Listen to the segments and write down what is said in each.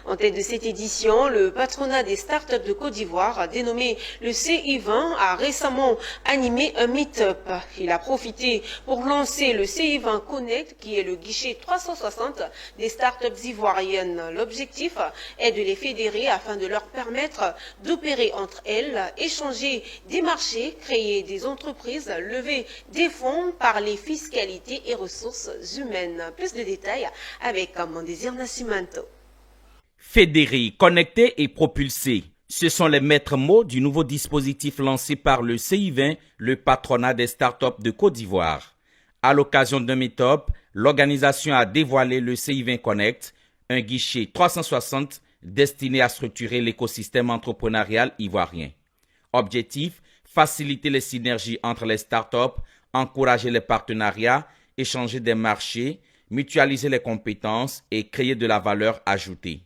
En tête de cette édition, le patronat des startups de Côte d'Ivoire, dénommé le CI20, a récemment animé un meet-up. Il a profité pour lancer le CI20 Connect, qui est le guichet 360 des startups ivoiriennes. L'objectif est de les fédérer afin de leur permettre d'opérer entre elles, échanger des marchés, créer des entreprises, lever des fonds, parler fiscalité et ressources humaines. Plus de détails avec Mandésir Nascimento. Fédérer, connecter et propulser. Ce sont les maîtres mots du nouveau dispositif lancé par le CI20, le patronat des startups de Côte d'Ivoire. À l'occasion d'un meet-up, l'organisation a dévoilé le CI20 Connect, un guichet 360 destiné à structurer l'écosystème entrepreneurial ivoirien. Objectif, faciliter les synergies entre les startups, encourager les partenariats, échanger des marchés, mutualiser les compétences et créer de la valeur ajoutée.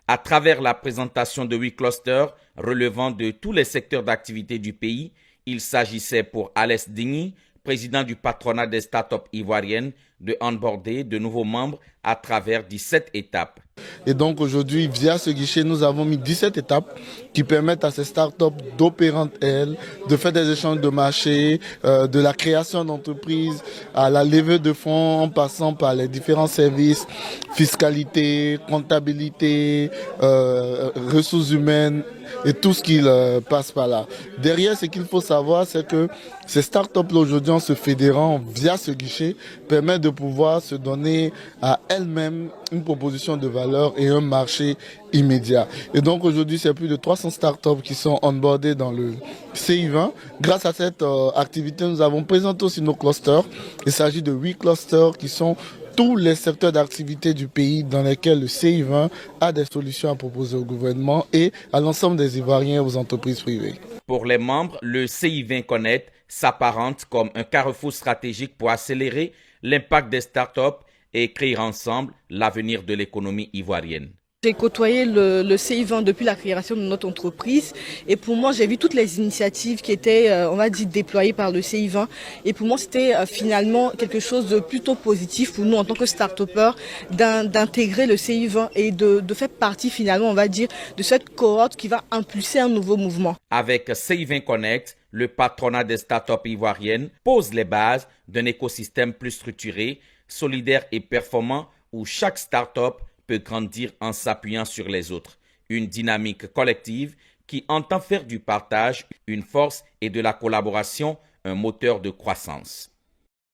À travers la présentation de 8 clusters relevant de tous les secteurs d'activité du pays, il s'agissait pour Alès Digny, président du patronat des startups ivoiriennes, de onboarder de nouveaux membres à travers 17 étapes. Et donc aujourd'hui, via ce guichet, nous avons mis 17 étapes qui permettent à ces startups d'opérer entre elles, de faire des échanges de marché, de la création d'entreprises, à la levée de fonds en passant par les différents services, fiscalité, comptabilité, ressources humaines et tout ce qui passe par là. Derrière, ce qu'il faut savoir, c'est que ces startups aujourd'hui, en se fédérant via ce guichet, permettent de pouvoir se donner à elles-mêmes une proposition de valeur et un marché immédiat. Et donc aujourd'hui, c'est plus de 300 startups qui sont onboardées dans le CI20. Grâce à cette activité, nous avons présenté aussi nos clusters. Il s'agit de 8 clusters qui sont tous les secteurs d'activité du pays dans lesquels le CI20 a des solutions à proposer au gouvernement et à l'ensemble des Ivoiriens et aux entreprises privées. Pour les membres, le CI20 Connect s'apparente comme un carrefour stratégique pour accélérer l'impact des startups et créer ensemble l'avenir de l'économie ivoirienne. J'ai côtoyé le CI20 depuis la création de notre entreprise et pour moi j'ai vu toutes les initiatives qui étaient on va dire déployées par le CI20 et pour moi c'était finalement quelque chose de plutôt positif pour nous en tant que start-upers d'intégrer le CI20 et de faire partie finalement on va dire de cette cohorte qui va impulser un nouveau mouvement. Avec CI20 Connect, le patronat des startups ivoiriennes pose les bases d'un écosystème plus structuré, solidaire et performant où chaque startup peut grandir en s'appuyant sur les autres. Une dynamique collective qui entend faire du partage une force et de la collaboration un moteur de croissance.